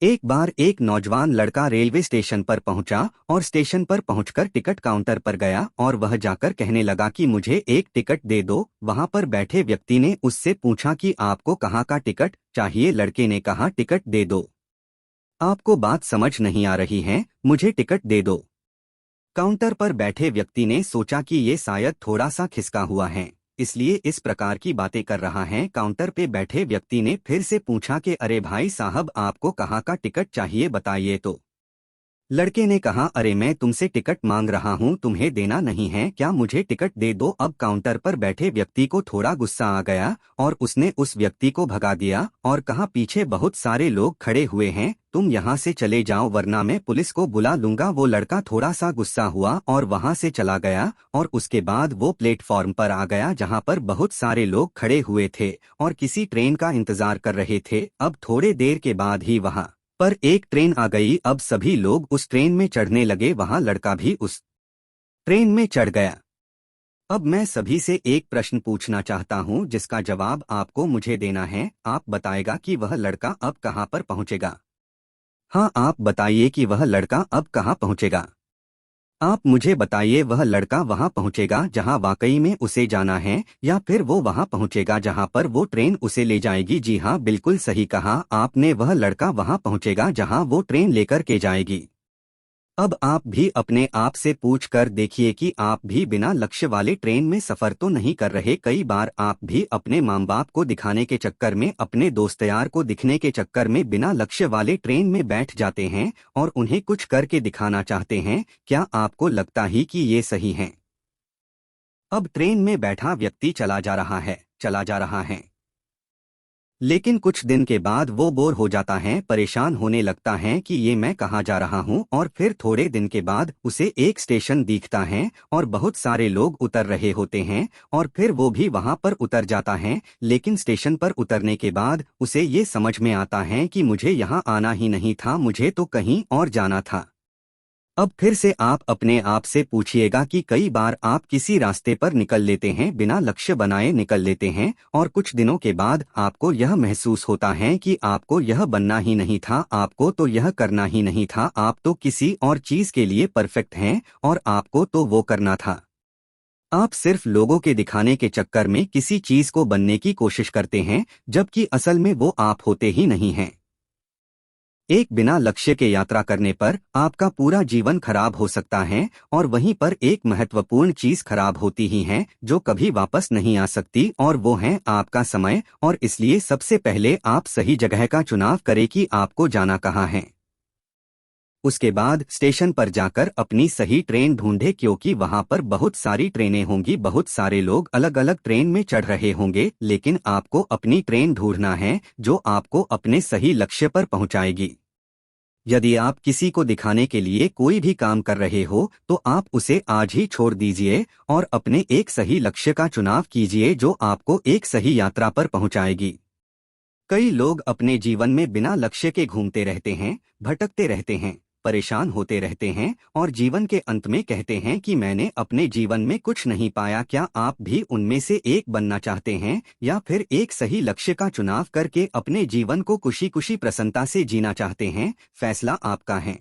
एक बार एक नौजवान लड़का रेलवे स्टेशन पर पहुंचा और स्टेशन पर पहुंचकर टिकट काउंटर पर गया और वह जाकर कहने लगा कि मुझे एक टिकट दे दो। वहां पर बैठे व्यक्ति ने उससे पूछा कि आपको कहाँ का टिकट चाहिए। लड़के ने कहा टिकट दे दो। आपको बात समझ नहीं आ रही है, मुझे टिकट दे दो। काउंटर पर बैठे व्यक्ति ने सोचा कि ये शायद थोड़ा सा खिसका हुआ है, इसलिए इस प्रकार की बातें कर रहा है। काउंटर पे बैठे व्यक्ति ने फिर से पूछा कि अरे भाई साहब, आपको कहाँ का टिकट चाहिए बताइए तो। लड़के ने कहा अरे मैं तुमसे टिकट मांग रहा हूँ, तुम्हें देना नहीं है क्या, मुझे टिकट दे दो। अब काउंटर पर बैठे व्यक्ति को थोड़ा गुस्सा आ गया और उसने उस व्यक्ति को भगा दिया और कहा पीछे बहुत सारे लोग खड़े हुए हैं, तुम यहाँ से चले जाओ वरना मैं पुलिस को बुला लूंगा। वो लड़का थोड़ा सा गुस्सा हुआ और वहाँ से चला गया और उसके बाद वो प्लेटफॉर्म पर आ गया जहाँ पर बहुत सारे लोग खड़े हुए थे और किसी ट्रेन का इंतजार कर रहे थे। अब थोड़े देर के बाद ही वहाँ पर एक ट्रेन आ गई। अब सभी लोग उस ट्रेन में चढ़ने लगे, वहां लड़का भी उस ट्रेन में चढ़ गया। अब मैं सभी से एक प्रश्न पूछना चाहता हूं जिसका जवाब आपको मुझे देना है। आप बताएगा कि वह लड़का अब कहां पर पहुंचेगा। हाँ, आप बताइए कि वह लड़का अब कहां पहुंचेगा। आप मुझे बताइए, वह लड़का वहां पहुंचेगा जहां वाकई में उसे जाना है या फिर वो वहां पहुंचेगा जहां पर वो ट्रेन उसे ले जाएगी। जी हाँ, बिल्कुल सही कहा आपने, वह लड़का वहां पहुंचेगा जहां वो ट्रेन लेकर के जाएगी। अब आप भी अपने आप से पूछ कर देखिए कि आप भी बिना लक्ष्य वाले ट्रेन में सफर तो नहीं कर रहे। कई बार आप भी अपने माँ बाप को दिखाने के चक्कर में, अपने दोस्त यार को दिखने के चक्कर में बिना लक्ष्य वाले ट्रेन में बैठ जाते हैं और उन्हें कुछ करके दिखाना चाहते हैं। क्या आपको लगता ही कि ये सही है? अब ट्रेन में बैठा व्यक्ति चला जा रहा है, चला जा रहा है, लेकिन कुछ दिन के बाद वो बोर हो जाता है, परेशान होने लगता है कि ये मैं कहाँ जा रहा हूँ। और फिर थोड़े दिन के बाद उसे एक स्टेशन दिखता है और बहुत सारे लोग उतर रहे होते हैं और फिर वो भी वहां पर उतर जाता है। लेकिन स्टेशन पर उतरने के बाद उसे ये समझ में आता है कि मुझे यहाँ आना ही नहीं था, मुझे तो कहीं और जाना था। अब फिर से आप अपने आप से पूछिएगा कि कई बार आप किसी रास्ते पर निकल लेते हैं, बिना लक्ष्य बनाए निकल लेते हैं और कुछ दिनों के बाद आपको यह महसूस होता है कि आपको यह बनना ही नहीं था, आपको तो यह करना ही नहीं था, आप तो किसी और चीज के लिए परफेक्ट हैं और आपको तो वो करना था। आप सिर्फ लोगों के दिखाने के चक्कर में किसी चीज को बनने की कोशिश करते हैं, जबकि असल में वो आप होते ही नहीं हैं। एक बिना लक्ष्य के यात्रा करने पर आपका पूरा जीवन खराब हो सकता है और वहीं पर एक महत्वपूर्ण चीज खराब होती ही है जो कभी वापस नहीं आ सकती, और वो है आपका समय। और इसलिए सबसे पहले आप सही जगह का चुनाव करें कि आपको जाना कहाँ है। उसके बाद स्टेशन पर जाकर अपनी सही ट्रेन ढूंढे, क्योंकि वहां पर बहुत सारी ट्रेनें होंगी, बहुत सारे लोग अलग अलग ट्रेन में चढ़ रहे होंगे, लेकिन आपको अपनी ट्रेन ढूंढना है जो आपको अपने सही लक्ष्य पर पहुंचाएगी। यदि आप किसी को दिखाने के लिए कोई भी काम कर रहे हो तो आप उसे आज ही छोड़ दीजिए और अपने एक सही लक्ष्य का चुनाव कीजिए जो आपको एक सही यात्रा पर पहुंचाएगी। कई लोग अपने जीवन में बिना लक्ष्य के घूमते रहते हैं, भटकते रहते हैं, परेशान होते रहते हैं और जीवन के अंत में कहते हैं कि मैंने अपने जीवन में कुछ नहीं पाया। क्या आप भी उनमें से एक बनना चाहते हैं या फिर एक सही लक्ष्य का चुनाव करके अपने जीवन को खुशी खुशी प्रसन्नता से जीना चाहते हैं? फैसला आपका है।